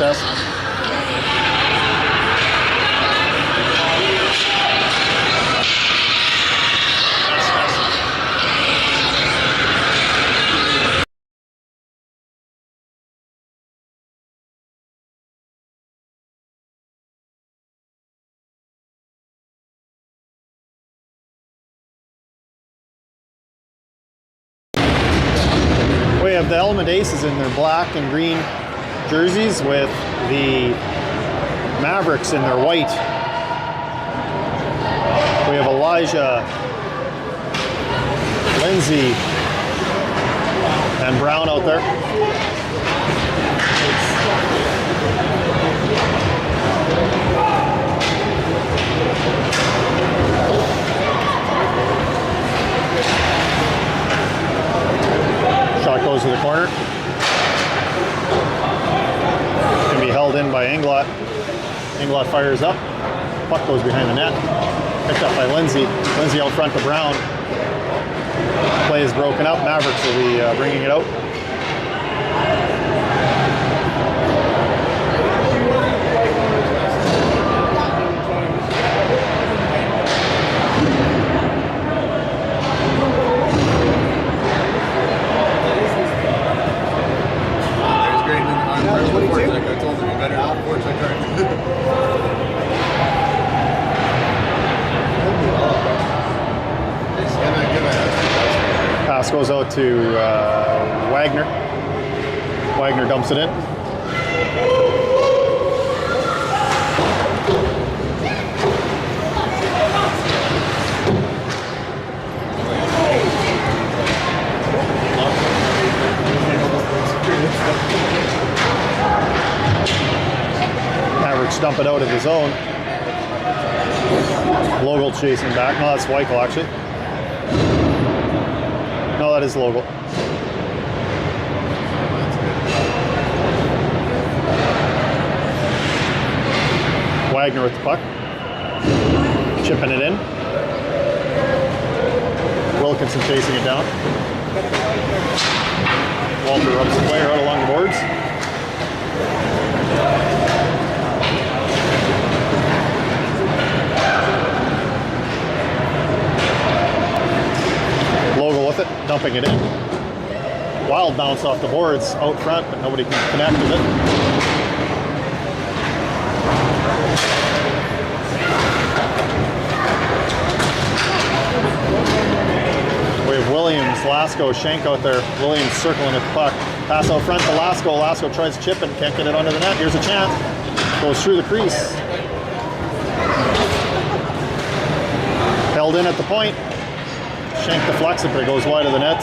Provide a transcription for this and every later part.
best. We have the Element Aces in their black and green jerseys with the Mavericks in their white. We have Elijah, Lindsay, and Brown out there. Shot goes to the corner. Can be held in by Englot. Englot fires up. Puck goes behind the net. Picked up by Lindsay. Lindsay out front to Brown. Play is broken up. Mavericks will be bringing it out. Pass goes out to Wagner. Wagner dumps it in. Mavericks dump it out of the zone. Logal chasing back. No, that's Weichel actually. No, that is Logal. Wagner with the puck. Chipping it in. Wilkinson chasing it down. Walter rubs the player out along the boards. Logal with it, dumping it in. Wild bounce off the boards out front, but nobody can connect with it. We have Williams, Lasko, Schenk out there. Williams circling at the puck. Pass out front to Lasko. Lasko tries to chip and can't get it under the net. Here's a chance. Goes through the crease. Held in at the point. Schenk deflects it, but it goes wide of the net.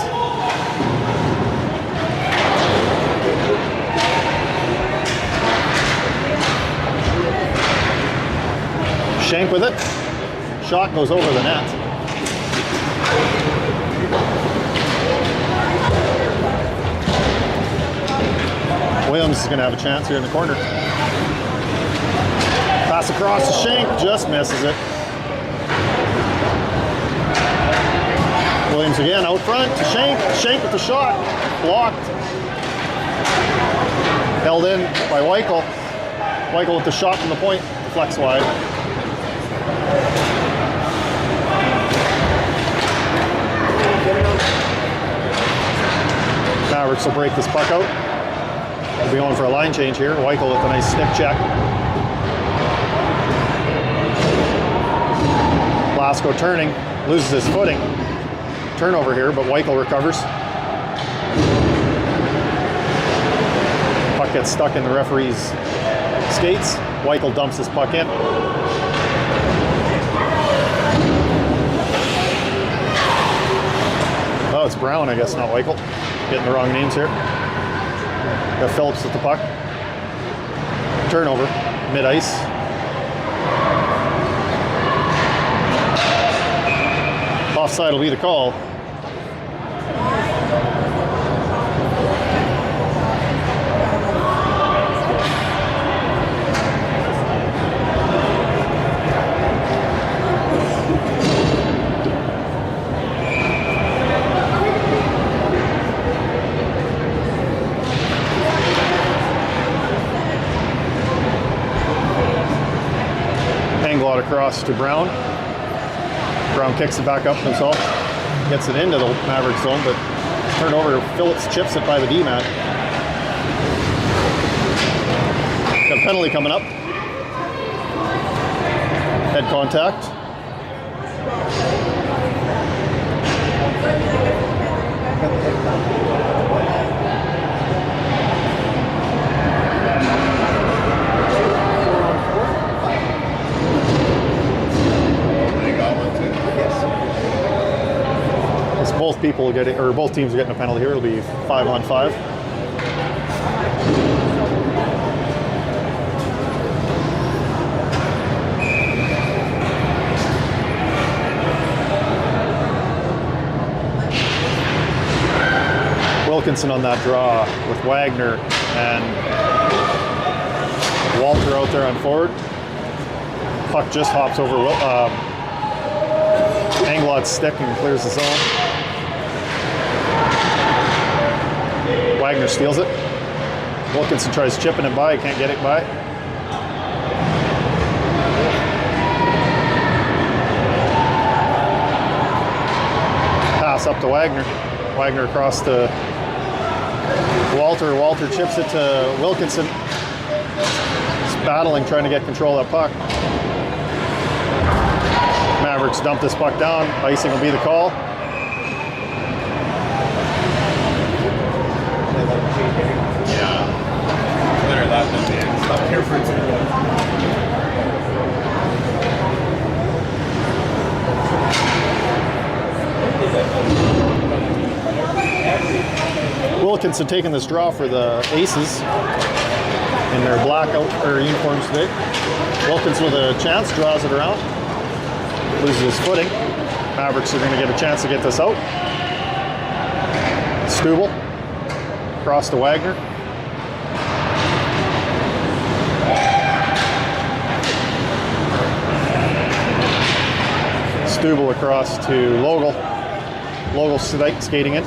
Schenk with it. Shot goes over the net. Williams is going to have a chance here in the corner. Pass across to Schenk, just misses it. Williams again out front to Schenk. Schenk with the shot. Blocked. Held in by Weichel. Weichel with the shot from the point. Deflects wide. Mavericks will break this puck out. We'll be going for a line change here. Weichel with a nice stick check. Lasko turning. Loses his footing. Turnover here, but Weichel recovers. Puck gets stuck in the referee's skates. Weichel dumps his puck in. Oh, it's Brown, I guess, not Weichel. Getting the wrong names here. Got Phillips with the puck. Turnover, mid-ice. Offside will be the call. out across to Brown. Brown kicks it back up himself, gets it into the Mavericks zone, but turned over. Phillips chips it by the D-man. Got a penalty coming up. Head contact. Both people getting, or both teams are getting a penalty here. It'll be 5-on-5. Wilkinson on that draw with Wagner and Walter out there on forward. Puck just hops over Englot's stick and clears the zone. Wagner steals it. Wilkinson tries chipping it by, can't get it by. Pass up to Wagner. Wagner across to Walter. Walter chips it to Wilkinson. He's battling, trying to get control of that puck. Mavericks dump this puck down. Icing will be the call. Wilkinson taking this draw for the Aces in their blackout or uniforms today. Wilkinson with a chance, draws it around, loses his footing. Mavericks are going to get a chance to get this out. Stubel across to Wagner. Stubel across to Logel. Logel skating in.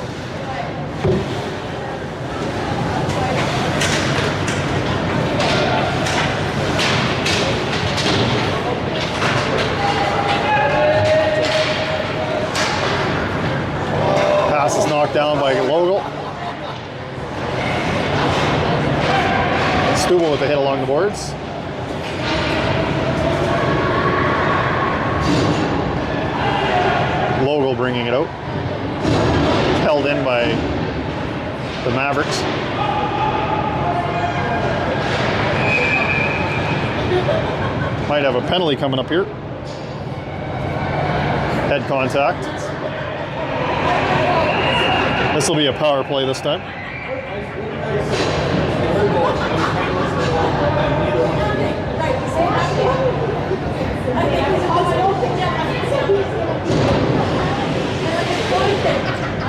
Pass is knocked down by Logel. Stubel with a hit along the boards. Logel bringing it out. Held in by the Mavericks. Might have a penalty coming up here. Head contact. This will be a power play this time.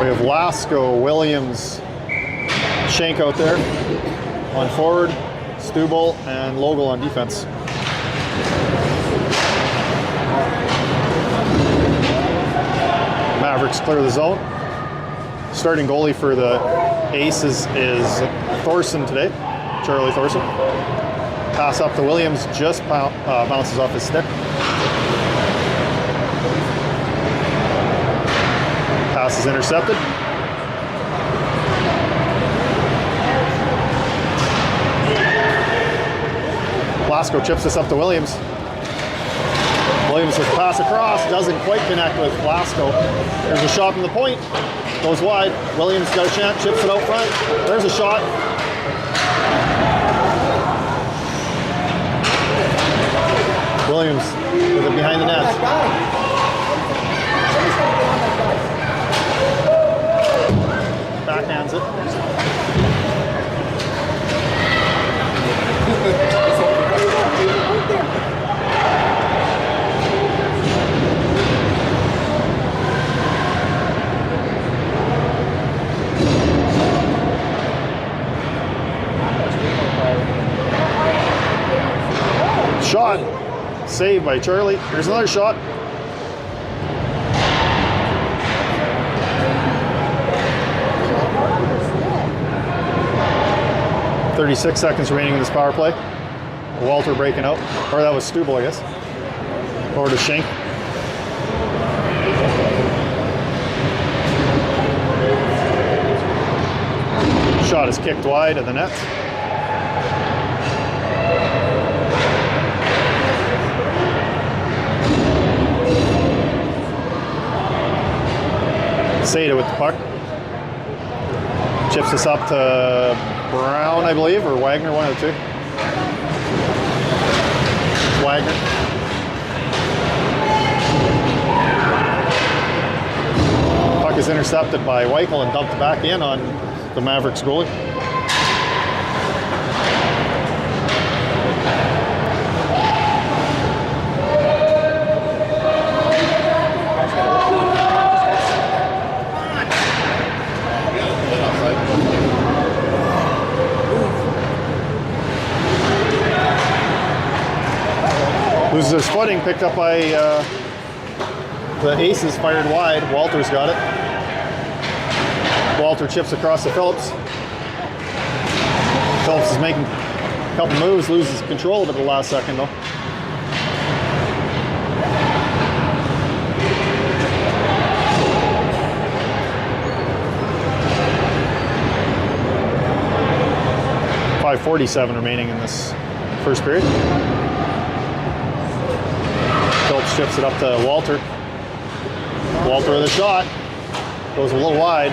We have Lasko, Williams, Shank out there on forward, Stubel, and Logel on defense. Mavericks clear the zone. Starting goalie for the Aces is Thorson today, Charlie Thorson. Pass up to Williams, just bounces off his stick. Pass is intercepted. Lasko chips this up to Williams. Williams with pass across, doesn't quite connect with Lasko. There's a shot from the point, goes wide. Williams got a chance, chips it out front. There's a shot. Williams with it behind the net. Backhands it. Shot. Saved by Charlie. Here's another shot. .36 seconds remaining in this power play. Walter breaking out. Or that was Stubel, I guess. Over to Shank. Shot is kicked wide of the net. Seda with the puck. Chips this up to Brown, I believe, or Wagner, one of the two. Wagner. Puck is intercepted by Weichel and dumped back in on the Mavericks goalie. Loses his footing, picked up by the Aces, fired wide. Walter's got it. Walter chips across to Phillips. Phillips is making a couple moves, loses control of it at the last second though. .547 remaining in this first period. Phillips chips it up to Walter. Walter with a shot. Goes a little wide.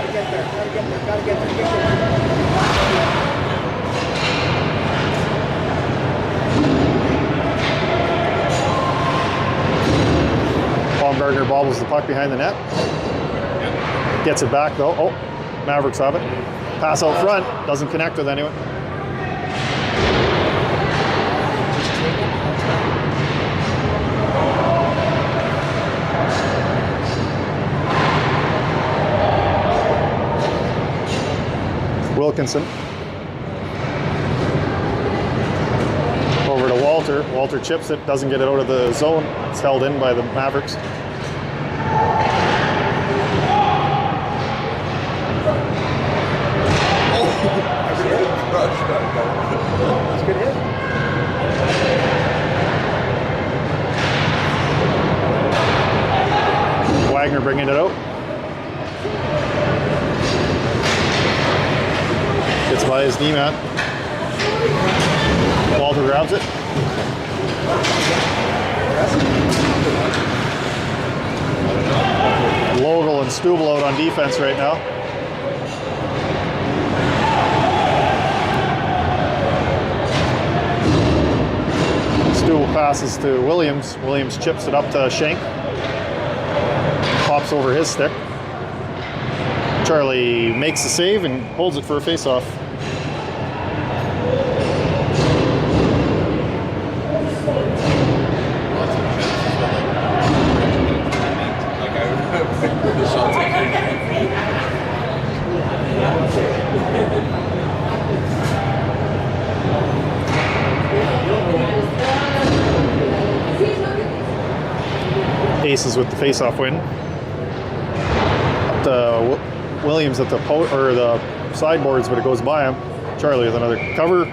Baumgartner bobbles the puck behind the net. Gets it back though. Oh, Mavericks have it. Pass out front. Doesn't connect with anyone. Wilkinson. Over to Walter. Walter chips it, doesn't get it out of the zone. It's held in by the Mavericks. That's a good hit. Wagner bringing it out. Gets by his knee man. Walter grabs it. Logel and Stubel out on defense right now. Stubel passes to Williams. Williams chips it up to Shank. Pops over his stick. Charlie makes the save and holds it for a face-off. Aces with the face-off win. Up to Williams at the the sideboards, but it goes by him. Charlie with another cover.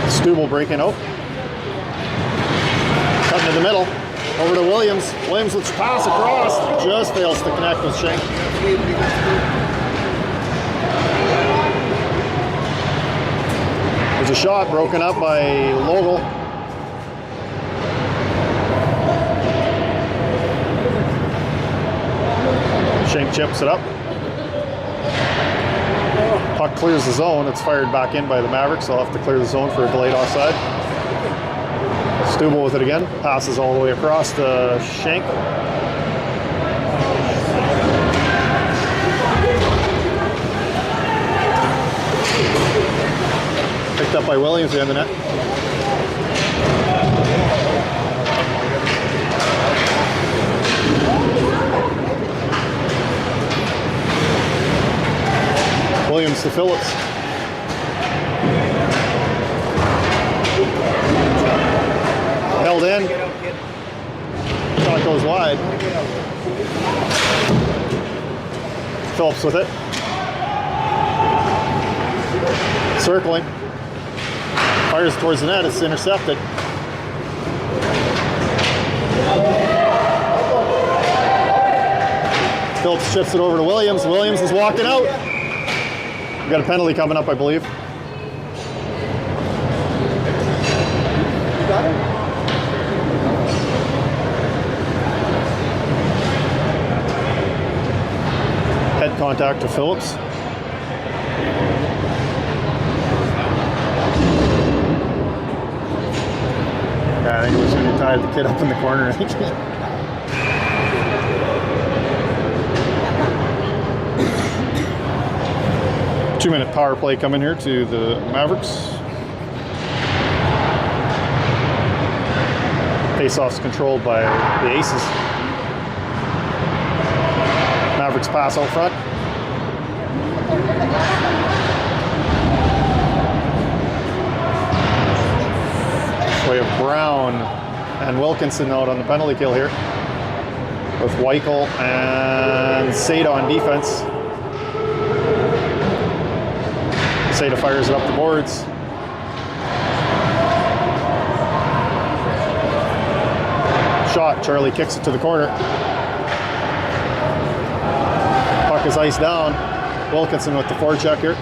Stubel breaking out. Cutting to the middle. Over to Williams. Williams lets pass across. Just fails to connect with Shank. There's a shot broken up by Logel. Shank chips it up. Puck clears the zone. It's fired back in by the Mavericks. They'll have to clear the zone for a delayed offside. Stubel with it again. Passes all the way across to Shank. Picked up by Williams behind the net. Williams to Phillips. goes wide. Phillips with it. Circling. Fires towards the net. It's intercepted. Phillips chips it over to Williams. Williams is walking out. We've got a penalty coming up, I believe. Head contact to Phillips. Yeah, I think it was when he tied the kid up in the corner. 2-minute power play coming here to the Mavericks. Face-offs controlled by the Aces. Mavericks pass out front. We have Brown and Wilkinson out on the penalty kill here, with Weichel and Seda on defense. Seda fires it up the boards. Shot, Charlie kicks it to the corner. Puck is iced down. Wilkinson with the forecheck here.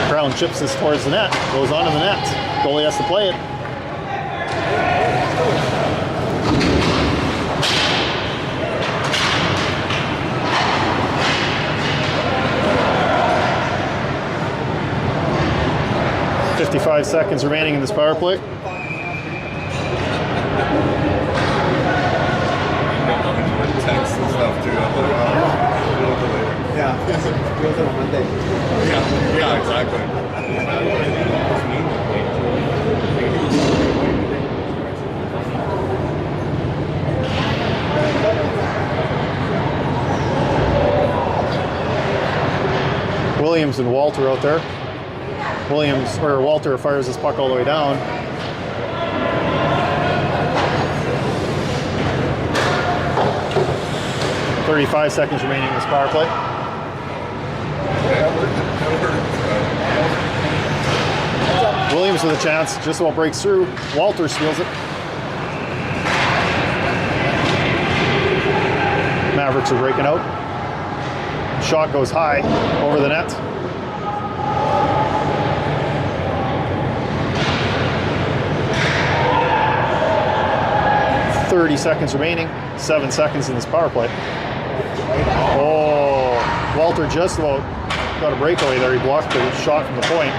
Brown chips this towards the net, goes onto the net. Goalie has to play it. .55 seconds remaining in this power play. Text and stuff too. Yeah. Feels like Monday. Yeah, exactly. Williams and Walter out there. Walter fires his puck all the way down. .35 seconds remaining in this power play. Williams with a chance, just about breaks through. Walter steals it. Mavericks are breaking out. Shot goes high over the net. .30 seconds remaining. 7 seconds in this power play. Oh, Walter just about got a breakaway there. He blocked the shot from the point.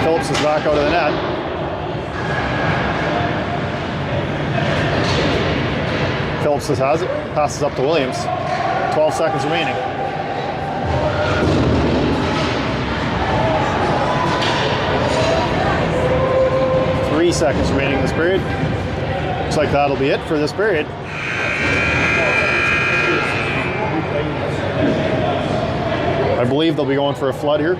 Phillips is back out of the net. Phillips has it. Passes up to Williams. 12 seconds remaining. Three seconds remaining in this period. Looks like that'll be it for this period. I believe they'll be going for a flood here.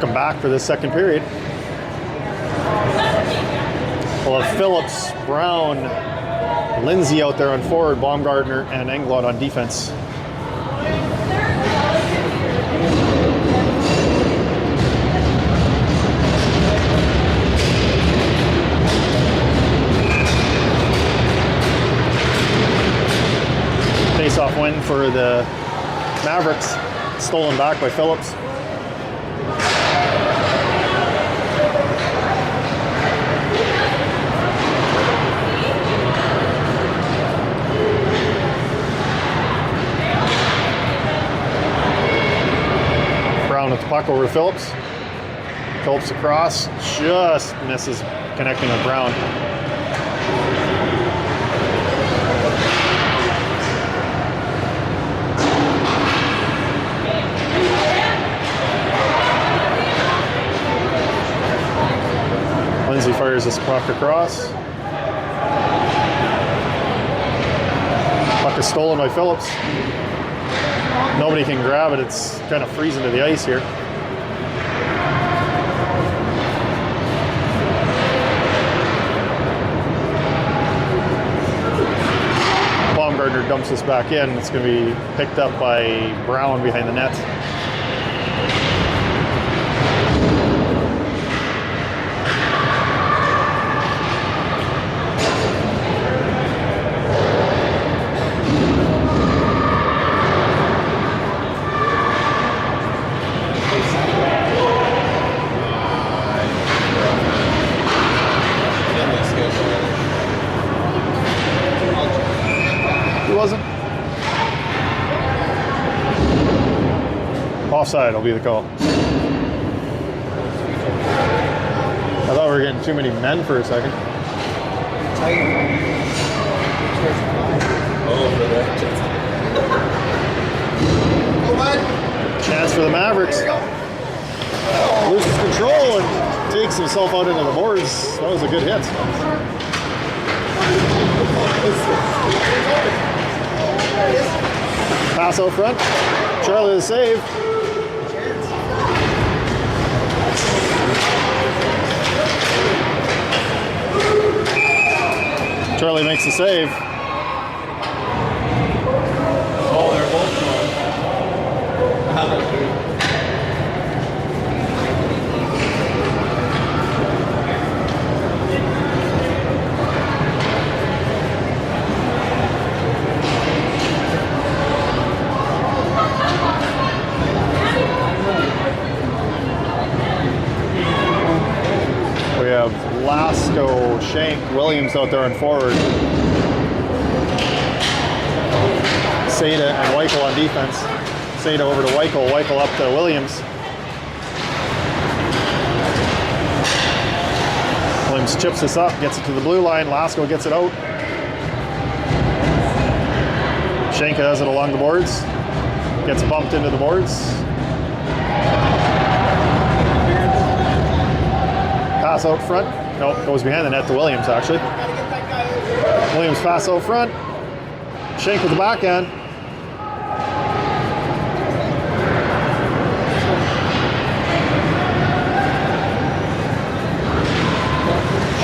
Welcome back for this second period. We'll have Phillips, Brown, Lindsay out there on forward, Baumgartner and Englot on defense. Face-off win for the Mavericks, stolen back by Phillips. Brown with the puck over to Phillips. Phillips across, just misses connecting with Brown. Lindsay fires this puck across. Puck is stolen by Phillips. Nobody can grab it. It's kind of freezing to the ice here. Baumgartner dumps this back in. It's going to be picked up by Brown behind the net. Wasn't. Offside will be the call. I thought we were getting too many men for a second. Chance for the Mavericks. Loses control and takes himself out into the boards. That was a good hit. Pass out front. Charlie the save. Charlie makes the save. Oh, they're both We have Lasko, Shank, Williams out there on forward. Seda and Weichel on defense. Seda over to Weichel, Weichel up to Williams. Williams chips this up, gets it to the blue line. Lasko gets it out. Shank has it along the boards. Gets bumped into the boards. Pass out front. Nope, goes behind the net to Williams, actually. Williams pass out front. Shank with the backhand.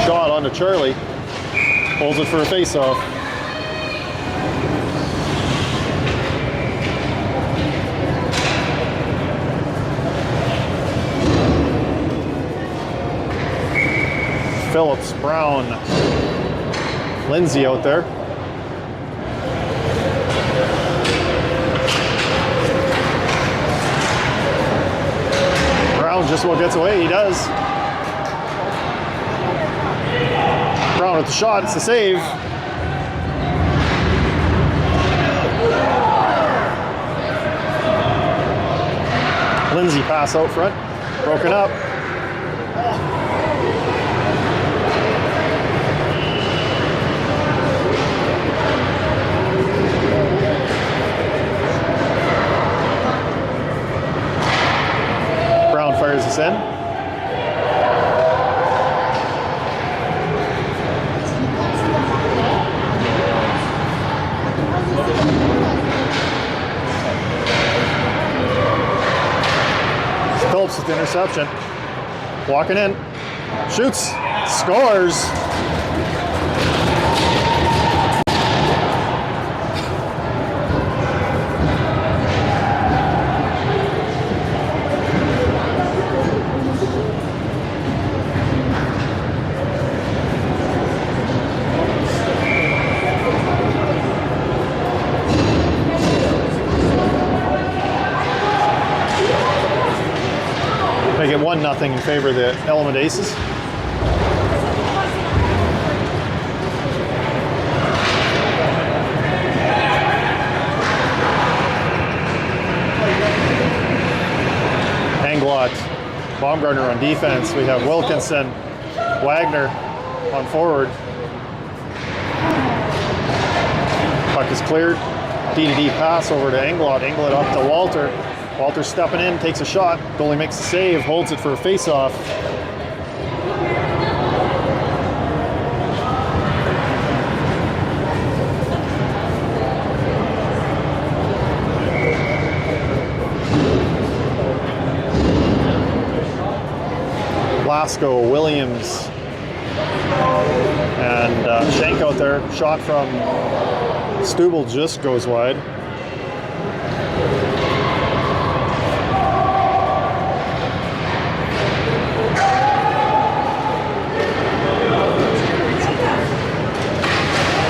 Shot onto Charlie. Holds it for a face-off. Phillips, Brown, Lindsay out there. Brown just about gets away, he does. Brown with the shot, it's the save. Lindsay pass out front, broken up. Fires this in. Phillips with the interception. Walking in. Shoots. Scores. Make it 1-0 in favor of the Element Aces. Englot, Baumgartner on defense. We have Wilkinson, Wagner on forward. Puck is cleared. D-to-D pass over to Englot. Englot up to Walter. Walter stepping in, takes a shot. Goalie makes a save, holds it for a face-off. Blasco, Williams, and Shank out there. Shot from Stubble just goes wide.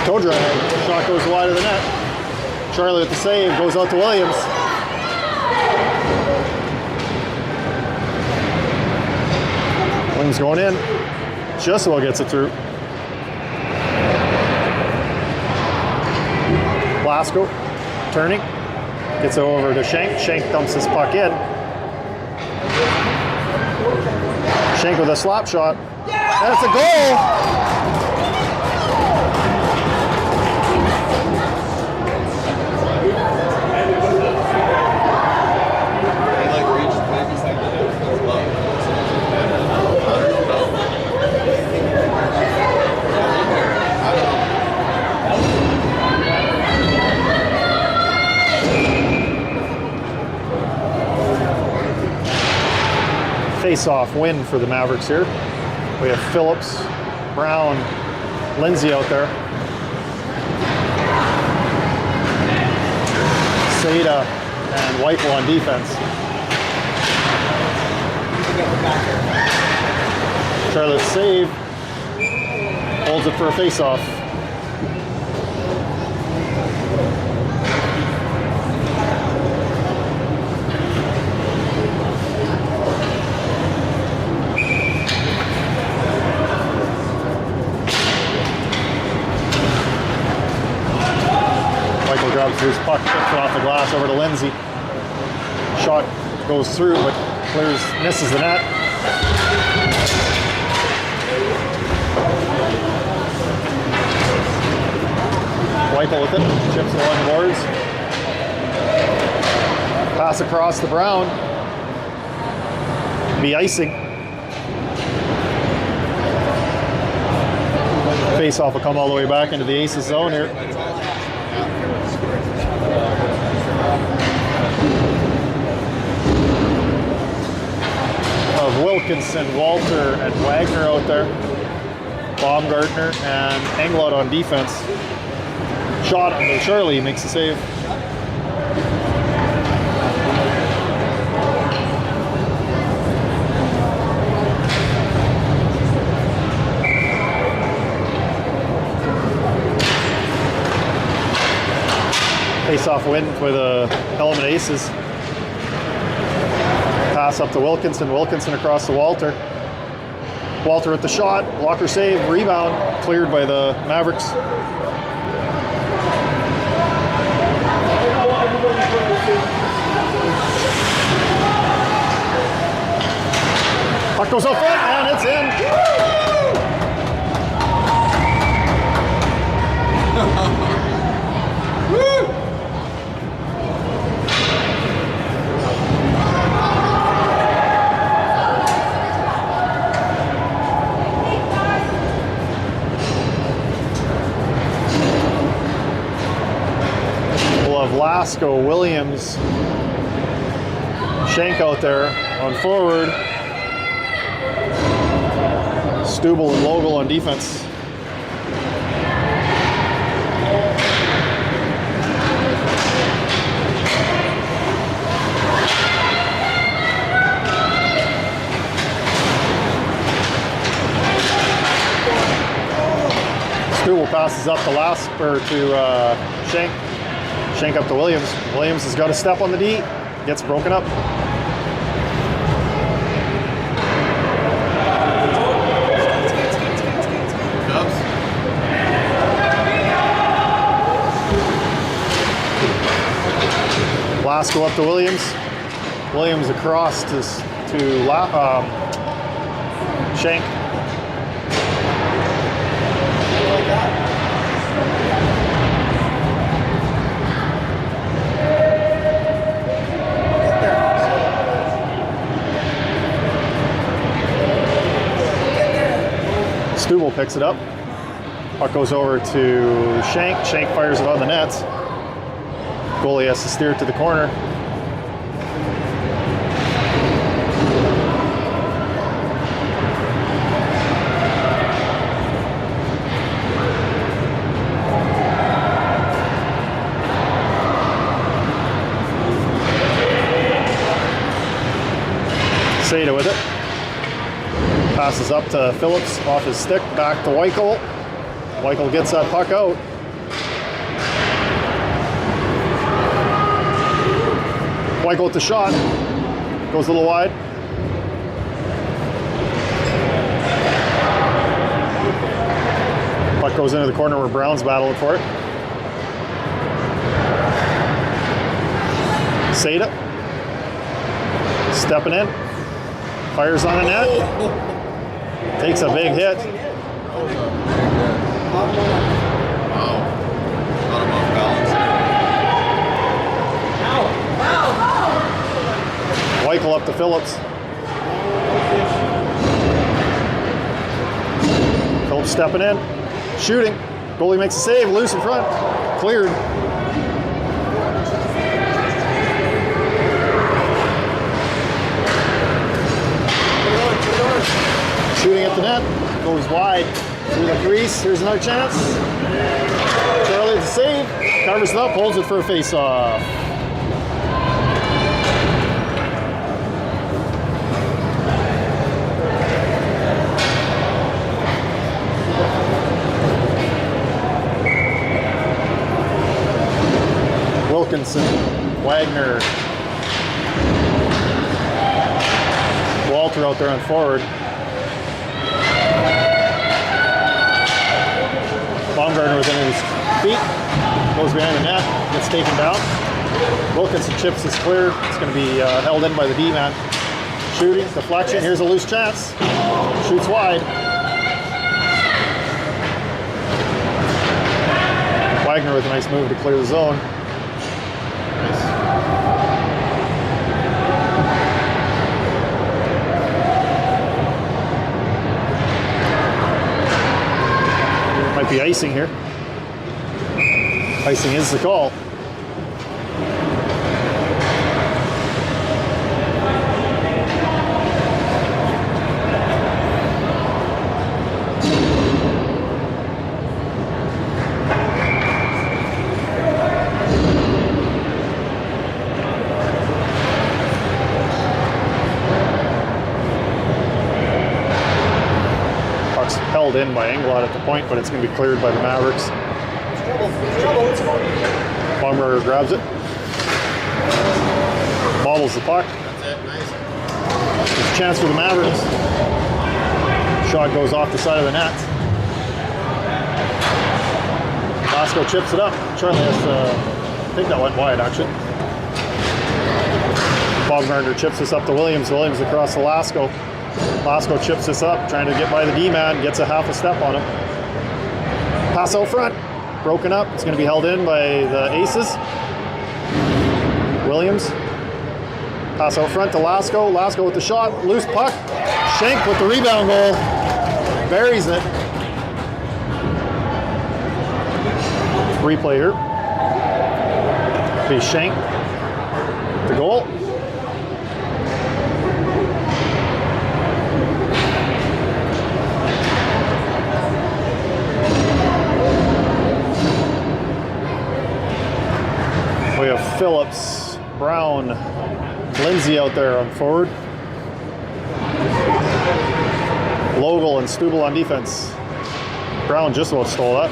Toe drag. Shot goes wide of the net. Charlie with the save, goes out to Williams. Williams going in. Just about gets it through. Blasco turning. Gets it over to Shank. Shank dumps his puck in. Shank with a slap shot. And it's a goal! Face-off win for the Mavericks here. We have Phillips, Brown, Lindsay out there. Seda and Whipple on defense. Charlotte save. Holds it for a face-off. Grabs his puck, kicks it off the glass over to Lindsay. Shot goes through, but clears, misses the net. Whipple with it, chips along the boards. Pass across to Brown. Be icing. Face-off will come all the way back into the Aces zone here. Of Wilkinson, Walter, and Wagner out there. Baumgartner and Englot on defense. Shot under Charlie, makes the save. Face-off win for the Element Aces. Pass up to Wilkinson. Wilkinson across to Walter. Walter with the shot. Blocker save. Rebound. Cleared by the Mavericks. Puck goes up front and it's in. Blasco, Williams, Shank out there on forward. Stubel and Logel on defense. Stubel passes up to Shank. Shank up to Williams. Williams has got a step on the D. Gets broken up. Lasko up to Williams. Williams across to Shank. Stubel picks it up. Puck goes over to Shank. Shank fires it on the net. Goalie has to steer it to the corner. Seda with it. Passes up to Phillips off his stick, back to Weichel. Weichel gets that puck out. Weichel with the shot. Goes a little wide. Puck goes into the corner where Brown's battling for it. Seda. Stepping in. Fires on the net. Takes a big hit. Wow. Not above balance. Weichel up to Phillips. Phillips stepping in. Shooting. Goalie makes a save. Loose in front. Cleared. Shooting at the net, goes wide through the crease. Here's another chance. Charlie with the save, covers it up, holds it for a face-off. Wilkinson, Wagner, Walter out there on forward. Baumgartner within his feet, goes behind the net, gets taken down. Wilkinson chips is clear. It's going to be held in by the D-man. Shooting, deflection, here's a loose chance. Shoots wide. Wagner with a nice move to clear the zone. Nice. Might be icing here. Icing is the call. Held in by Englot at the point, but it's going to be cleared by the Mavericks. Baumgartner grabs it. Bobbles the puck. That's it, nice. There's a chance for the Mavericks. Shot goes off the side of the net. Lasko chips it up. Charlie has to, I think that went wide actually. Baumgartner chips this up to Williams. Williams across to Lasko. Lasko chips this up, trying to get by the D-man, gets a half a step on him. Pass out front, broken up. It's going to be held in by the Aces. Williams. Pass out front to Lasko. Lasko with the shot, loose puck. Shank with the rebound goal. Buries it. Replay here. Be Shank. The goal. Lindsay out there on forward. Logel and Stubel on defense. Brown just about stole that.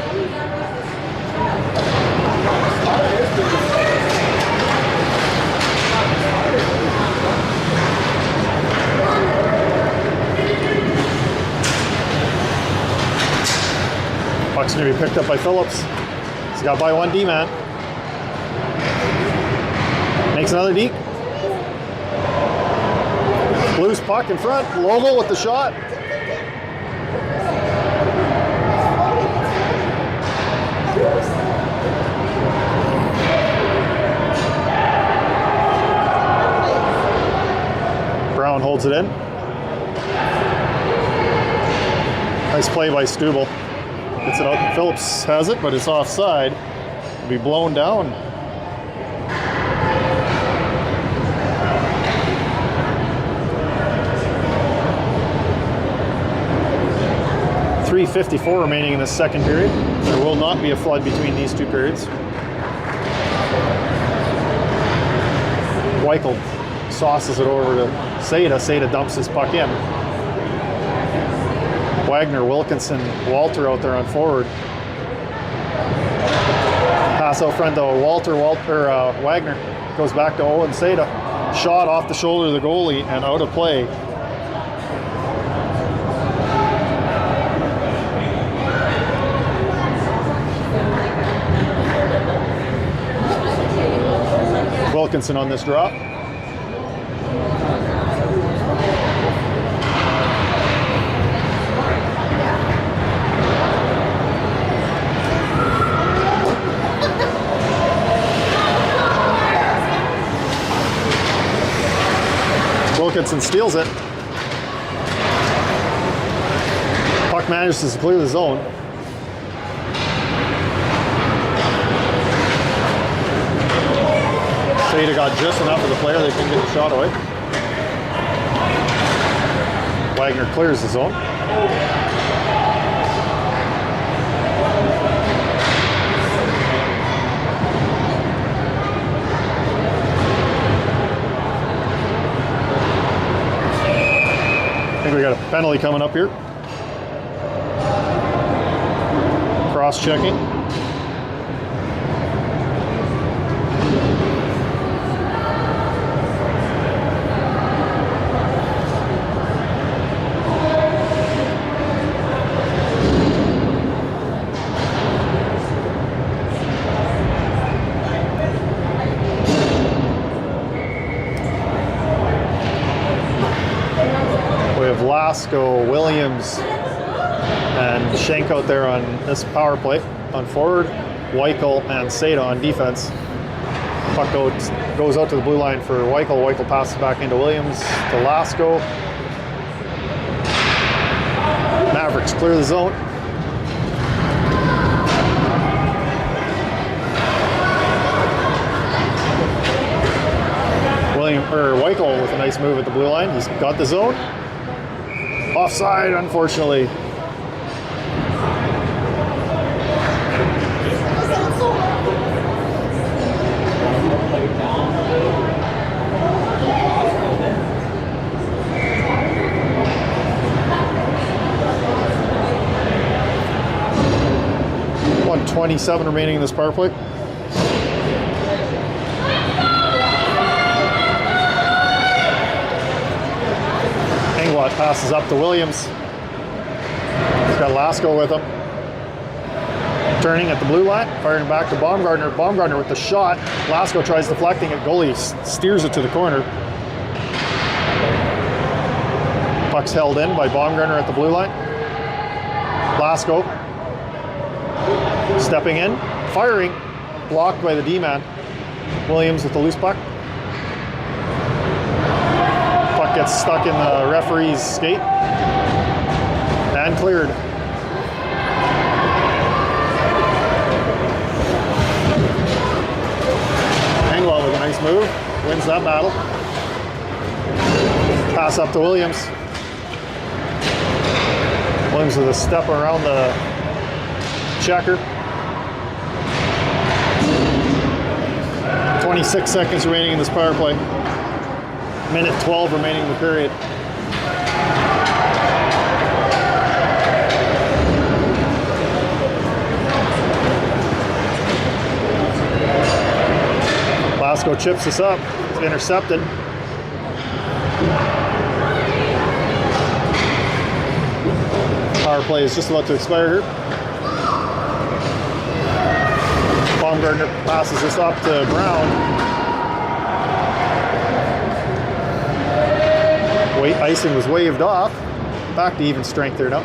Puck's going to be picked up by Phillips. He's got by one D-man. Makes another deke. Blues puck in front. Logel with the shot. Brown holds it in. Nice play by Stubel. Gets it out. Phillips has it, but it's offside. It'll be blown down. .354 remaining in the second period. There will not be a flood between these two periods. Weichel sauces it over to Seda. Seda dumps his puck in. Wagner, Wilkinson, Walter out there on forward. Pass out front to Wagner. Goes back to Owen Seda. Shot off the shoulder of the goalie and out of play. Wilkinson on this drop. Wilkinson steals it. Puck manages to clear the zone. Seda got just enough of the player, they couldn't get the shot away. Wagner clears the zone. I think we got a penalty coming up here. Cross-checking. Lasko, Williams, and Schenk out there on this power play. On forward, Weichel and Seda on defense. Puck goes out to the blue line for Weichel. Weichel passes back into Williams to Lasko. Mavericks clear the zone. Weichel with a nice move at the blue line. He's got the zone. Offside, unfortunately. .127 remaining in this power play. Passes up to Williams. He's got Lasko with him. Turning at the blue line, firing back to Baumgartner. Baumgartner with the shot. Lasko tries deflecting it. Goalie steers it to the corner. Puck's held in by Baumgartner at the blue line. Lasko stepping in, firing, blocked by the D-man. Williams with the loose puck. Gets stuck in the referee's skate and cleared. Engwall with a nice move, wins that battle. Pass up to Williams. Williams with a step around the checker. 26 seconds remaining in this power play. Minute 12 remaining in the period. Glasgow chips this up. It's intercepted. Power play is just about to expire here. Baumgartner passes this up to Brown. Icing was waved off. Back to even strength there now.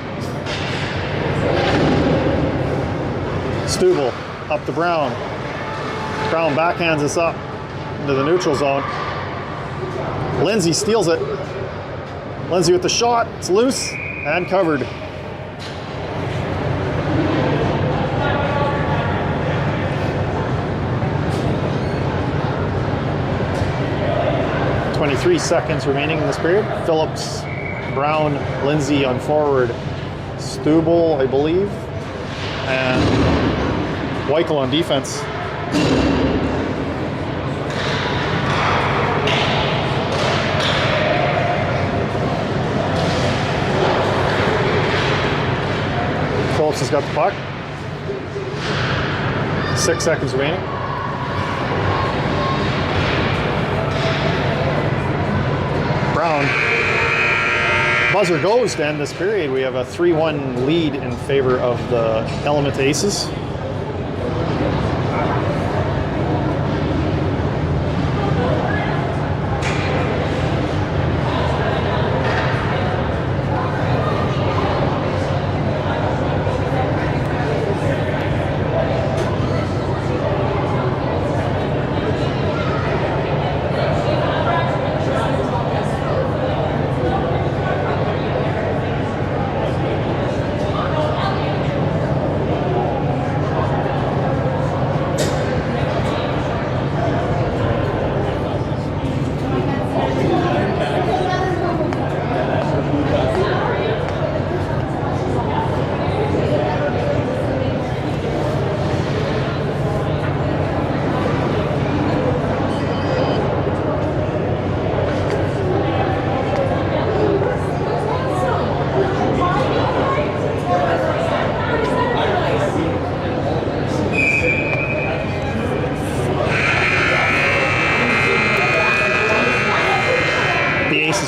Stubel up to Brown. Brown backhands this up into the neutral zone. Lindsay steals it. Lindsay with the shot. It's loose and covered. .23 seconds remaining in this period. Phillips, Brown, Lindsay on forward. Stubel, I believe. And Weichel on defense. Phillips has got the puck. 6 seconds remaining. Brown. Buzzer goes to end this period. We have a 3-1 lead in favor of the Element Aces.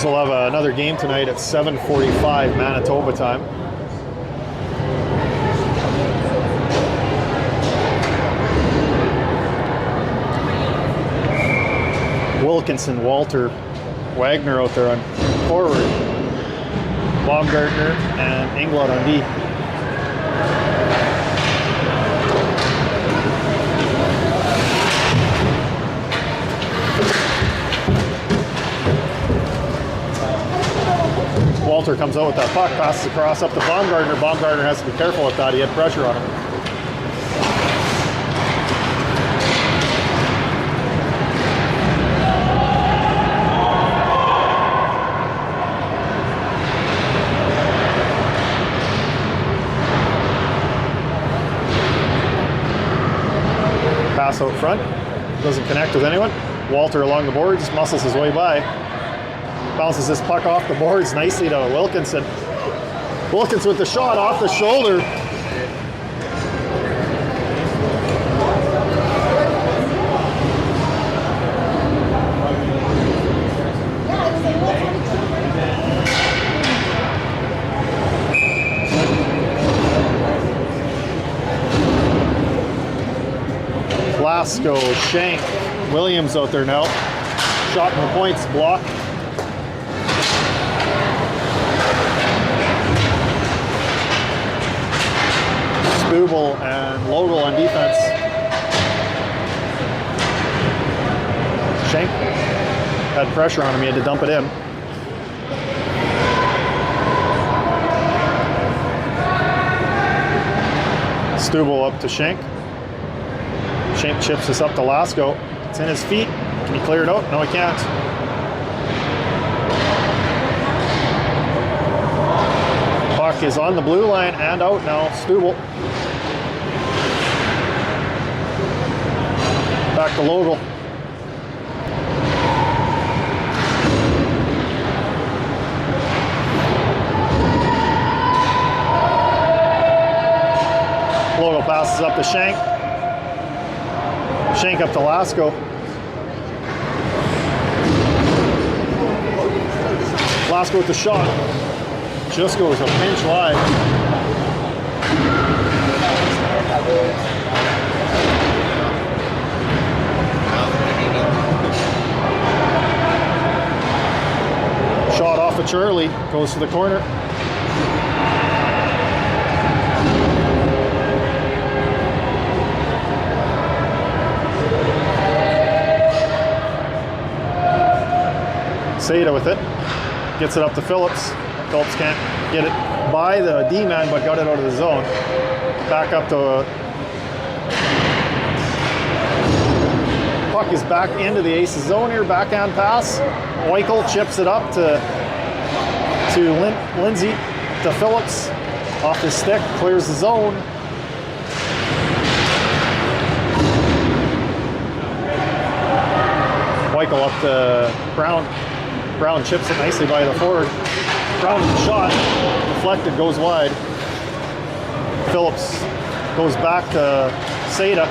Will have another game tonight at 7:45 Manitoba time. Wilkinson, Walter, Wagner out there on forward. Baumgartner and Englot on D. Walter comes out with that puck, passes across up to Baumgartner. Baumgartner has to be careful with that. He had pressure on him. Pass out front. Doesn't connect with anyone. Walter along the boards, muscles his way by. Bounces this puck off the boards nicely to Wilkinson. Wilkinson with the shot off the shoulder. Glasgow, Shank, Williams out there now. Shot from the points, block. Stubel and Logel on defense. Shank had pressure on him, he had to dump it in. Stubel up to Shank. Shank chips this up to Lasko. It's in his feet. Can he clear it out? No, he can't. Puck is on the blue line and out now. Stubel. Back to Logel. Passes up to Shank. Shank up to Lasko. Lasko with the shot. Just goes a pinch wide. Shot off of Charlie. Goes to the corner. Seda with it. Gets it up to Phillips. Phillips can't get it by the D-man, but got it out of the zone. Back up to... Puck is back into the Ace's zone here. Backhand pass. Weichel chips it up to Lindsay, to Phillips. Off his stick, clears the zone. Weichel up to Brown. Brown chips it nicely by the forward. Brown shot, deflected, goes wide. Phillips goes back to Seda.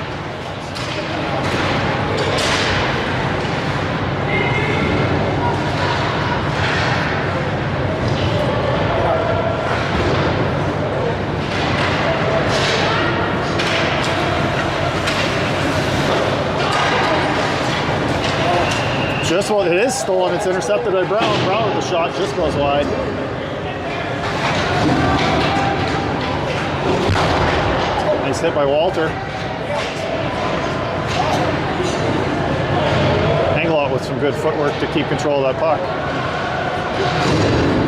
Just what it is stolen. It's intercepted by Brown. Brown with the shot just goes wide. Nice hit by Walter. Englot with some good footwork to keep control of that puck.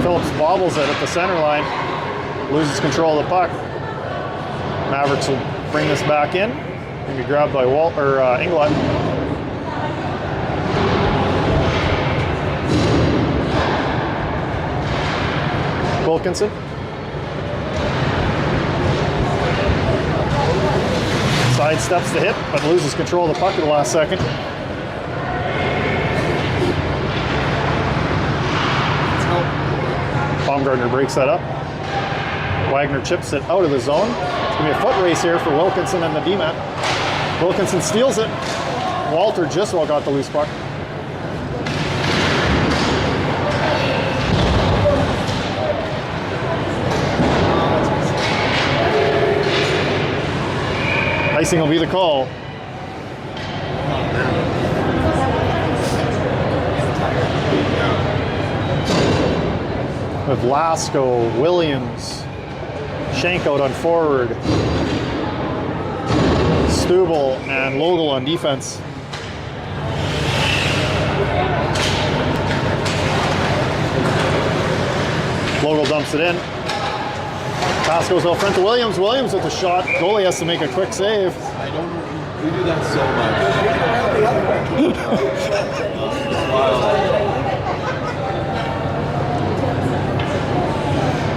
Phillips bobbles it at the center line. Loses control of the puck. Mavericks will bring this back in. Going to be grabbed by Englot. Wilkinson. Sidesteps the hit, but loses control of the puck at the last second. Baumgartner breaks that up. Wagner chips it out of the zone. It's going to be a foot race here for Wilkinson and the D-man. Wilkinson steals it. Walter just well got the loose puck. Icing will be the call. With Lasko, Williams, Shank out on forward, Stubel and Logel on defense. Logel dumps it in. Pass goes out front to Williams. Williams with the shot. Goalie has to make a quick save. I don't know. We do that so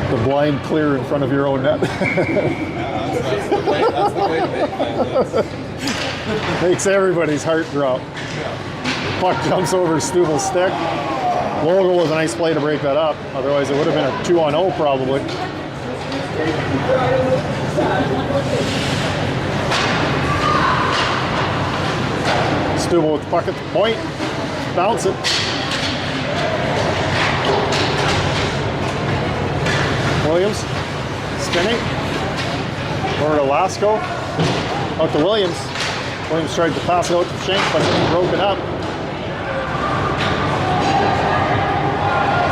much. The blind clear in front of your own net. That's the way to make it. Makes everybody's heart drop. Puck jumps over Stubel's stick. Logel with a nice play to break that up. Otherwise, it would have been a 2-on-0 probably. Stubel with the puck at the point. Bounce it. Williams spinning. Over to Lasko. Out to Williams. Williams tried to pass it out to Shank, but it's broken up.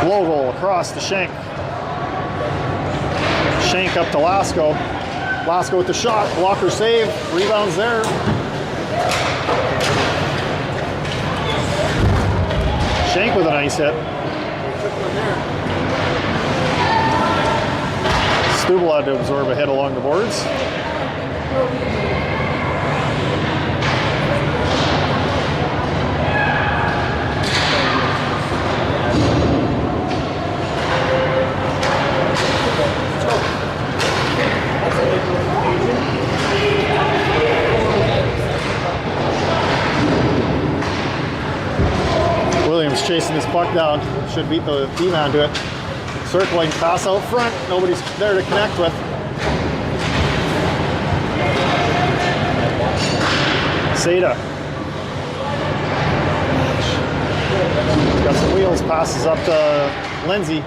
Logel across to Shank. Shank up to Lasko. Lasko with the shot. Blocker save. Rebounds there. Shank with a nice hit. Stubel had to absorb a hit along the boards. Williams chasing his puck down. Should beat the D-man to it. Circling, pass out front. Nobody's there to connect with. Seda. Got some wheels, passes up to Lindsay.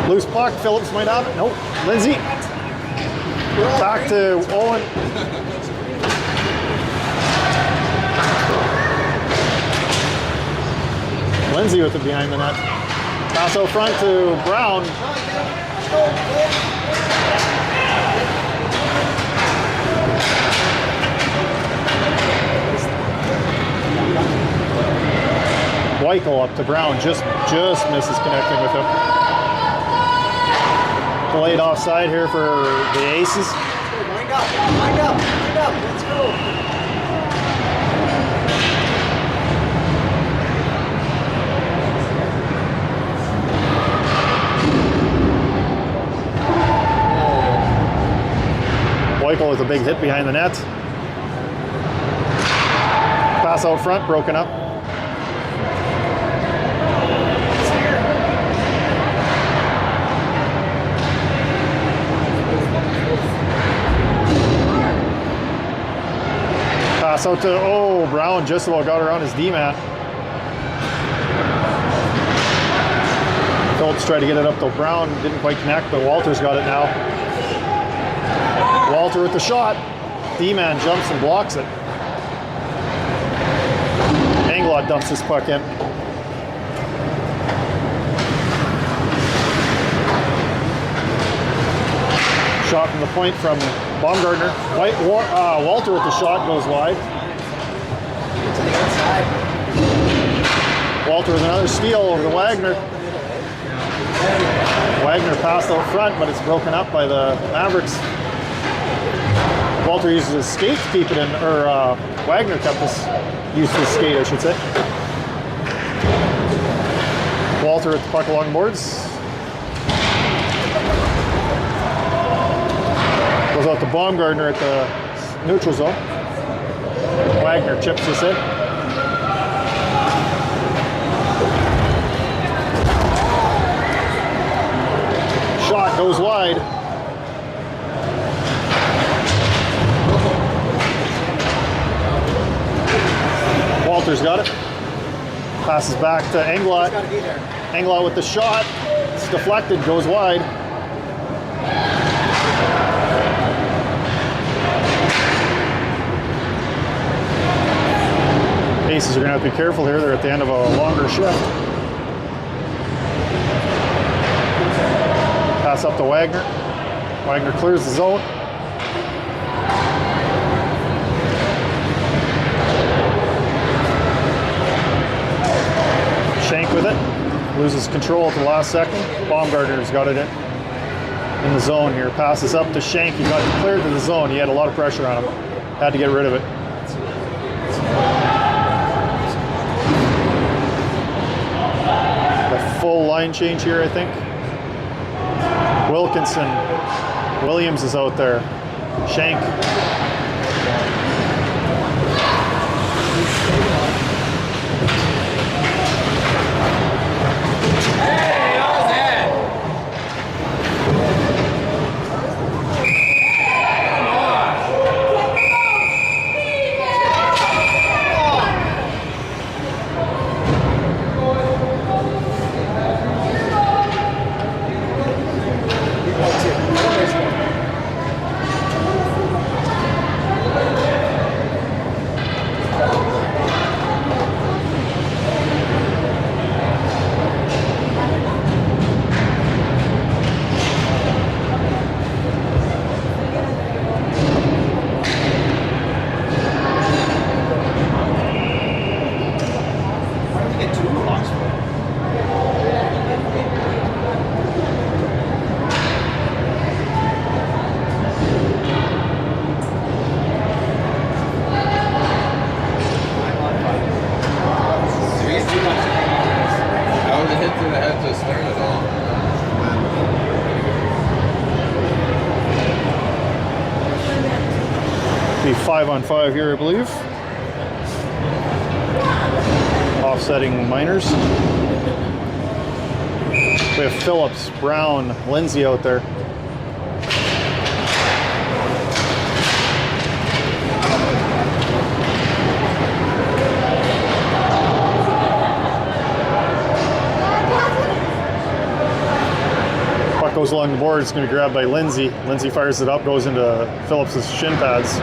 Loose puck, Phillips might have it. Nope, Lindsay. Back to Owen. Lindsay with it behind the net. Pass out front to Brown. Weichel up to Brown, just misses connecting with him. Delayed offside here for the Aces. Wind up, let's go. Weichel with a big hit behind the net. Pass out front, broken up. Pass out to, Brown just about got around his D-mat. Phillips tried to get it up to Brown, didn't quite connect, but Walter's got it now. Walter with the shot. D-man jumps and blocks it. Englot dumps this puck in. Shot from the point from Baumgartner. Walter with the shot goes wide. To the outside. Walter with another steal over to Wagner. Wagner passed out front, but it's broken up by the Mavericks. Walter uses his skate to keep it in, or Wagner used his skate, I should say. Walter with the puck along the boards. Goes out to Baumgartner at the neutral zone. Wagner chips this in. Shot goes wide. Walter's got it. Passes back to Englot. Englot with the shot. It's deflected, goes wide. Aces are going to have to be careful here. They're at the end of a longer shift. Pass up to Wagner. Wagner clears the zone. Shank with it. Loses control at the last second. Baumgartner's got it in the zone here. Passes up to Shank. He got cleared to the zone. He had a lot of pressure on him. Had to get rid of it. Full line change here, I think. Williams is out there. Shank. Be 5-on-5 here, I believe. Offsetting minors. We have Phillips, Brown, Lindsay out there. goes along the board. It's going to be grabbed by Lindsay. Lindsay fires it up, goes into Phillips's shin pads.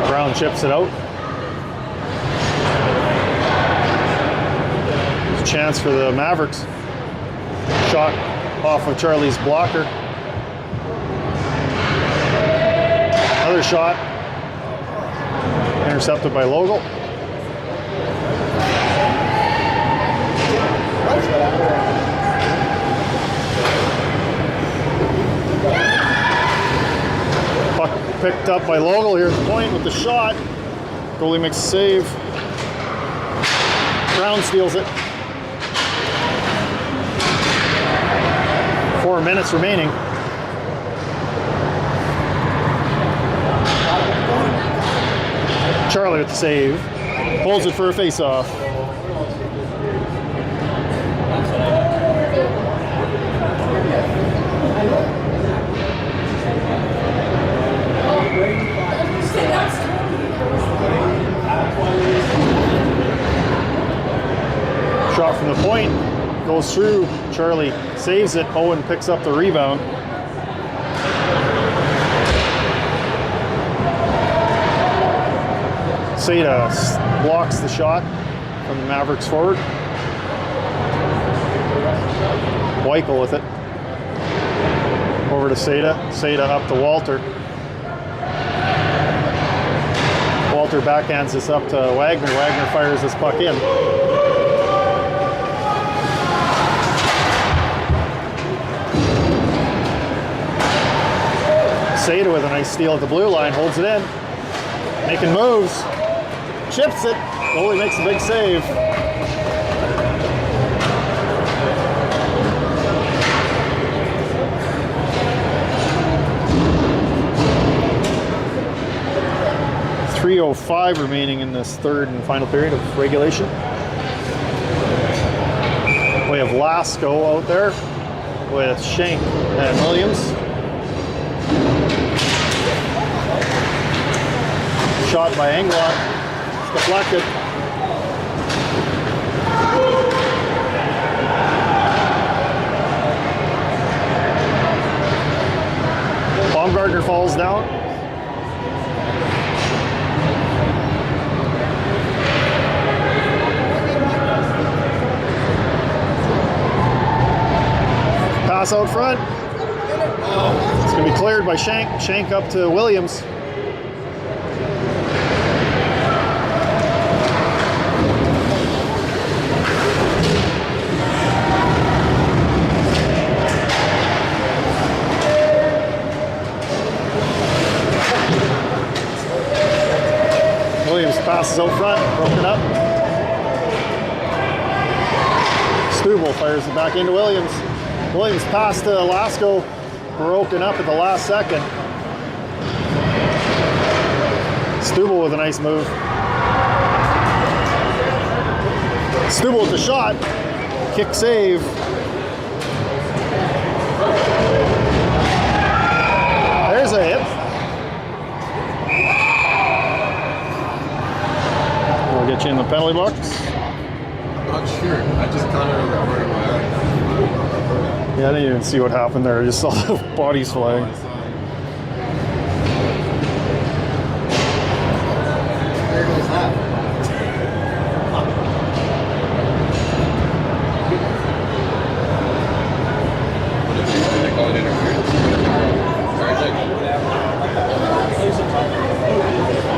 Brown chips it out. There's a chance for the Mavericks. Shot off of Charlie's blocker. Another shot. Intercepted by Logal. Puck picked up by Logal. Here's the point with the shot. Goalie makes a save. Brown steals it. 4 minutes remaining. Charlie with the save. Holds it for a face-off. Shot from the point. Goes through. Charlie saves it. Owen picks up the rebound. Seda blocks the shot from the Mavericks forward. Weichel with it. Over to Seda. Seda up to Walter. Walter backhands this up to Wagner. Wagner fires this puck in. Seda with a nice steal at the blue line. Holds it in. Making moves. Chips it. Goalie makes a big save. .305 remaining in this third and final period of regulation. We have Lasko out there with Shank and Williams. Shot by Englot. Deflected. Baumgartner falls down. Pass out front. It's going to be cleared by Shank. Shank up to Williams. Williams passes out front, broken up. Stubel fires it back into Williams. Williams pass to Lasko, broken up at the last second. Stubel with a nice move. Stubel with the shot. Kick save. There's a hit. We'll get you in the penalty box. I'm not sure. I just caught it on the corner of my eye. Yeah, I didn't even see what happened there. I just saw the bodies flying. There goes that. They call it interference.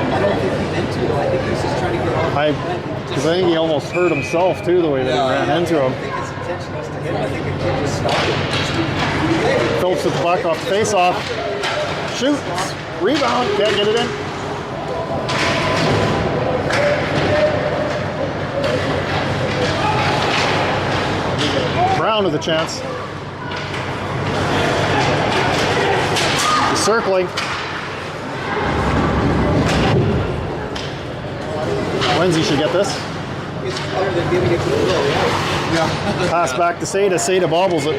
I don't think he meant to, though. I think he was just trying to get off. Because I think he almost hurt himself too, the way that he ran into him. I think his intention was to hit him. I think the kid just stopped it. Phillips with the puck off the face-off. Shoots. Rebound. Can't get it in. Brown with a chance. He's circling. Lindsay should get this. It's better than giving it to the middle, yeah. Pass back to Seda. Seda bobbles it.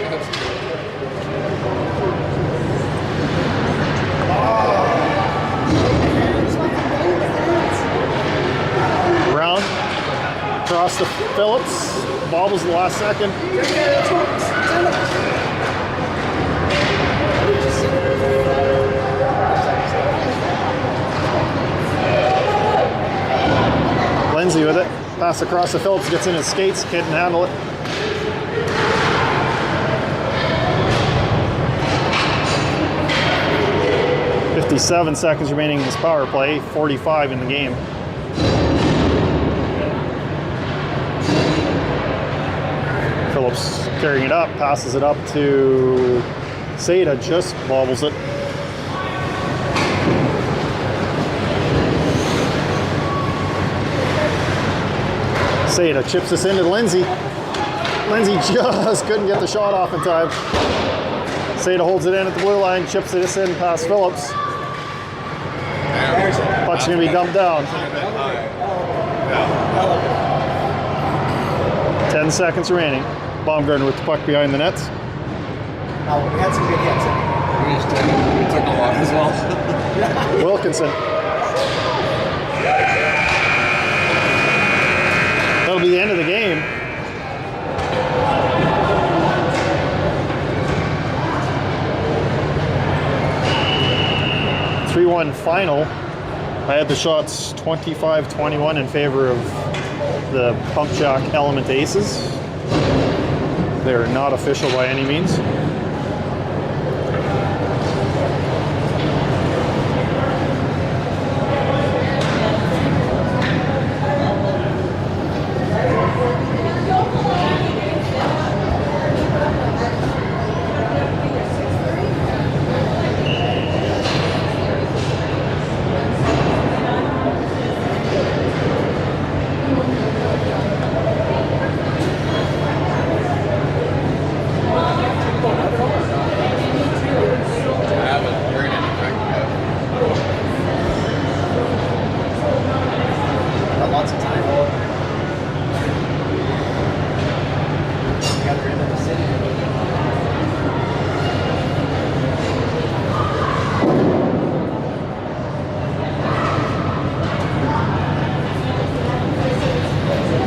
across to Phillips. Bobbles the last second. Lindsay with it. Pass across to Phillips. Gets in his skates. Can't handle it. .57 seconds remaining in this power play. 45 in the game. Phillips carrying it up. Passes it up to Seda. Just bobbles it. Seda chips this into Lindsay. Lindsay just couldn't get the shot off in time. Seda holds it in at the blue line, chips this in past Phillips. Puck's gonna be dumped down. 10 seconds remaining. Baumgartner with the puck behind the nets. Oh, we had some good hits. We took a lot as well. Wilkinson. That'll be the end of the game. (3-1) final. I had the shots 25-21 in favor of the Pump Jack Element Aces. They're not official by any means. Lots of time. The other end of the city.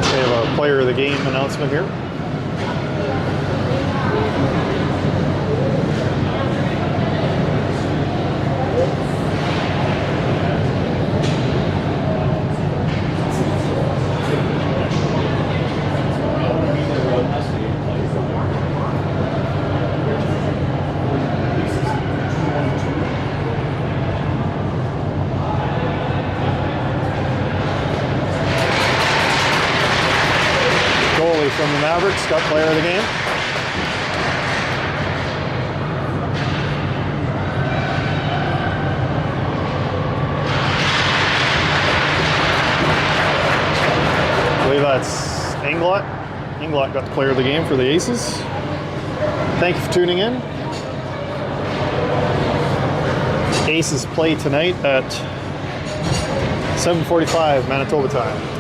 We have a player of the game announcement here. Goalie from the Mavericks got player of the game. I believe that's Englot. Englot got the player of the game for the Aces. Thank you for tuning in. Aces play tonight at 7:45 Manitoba time.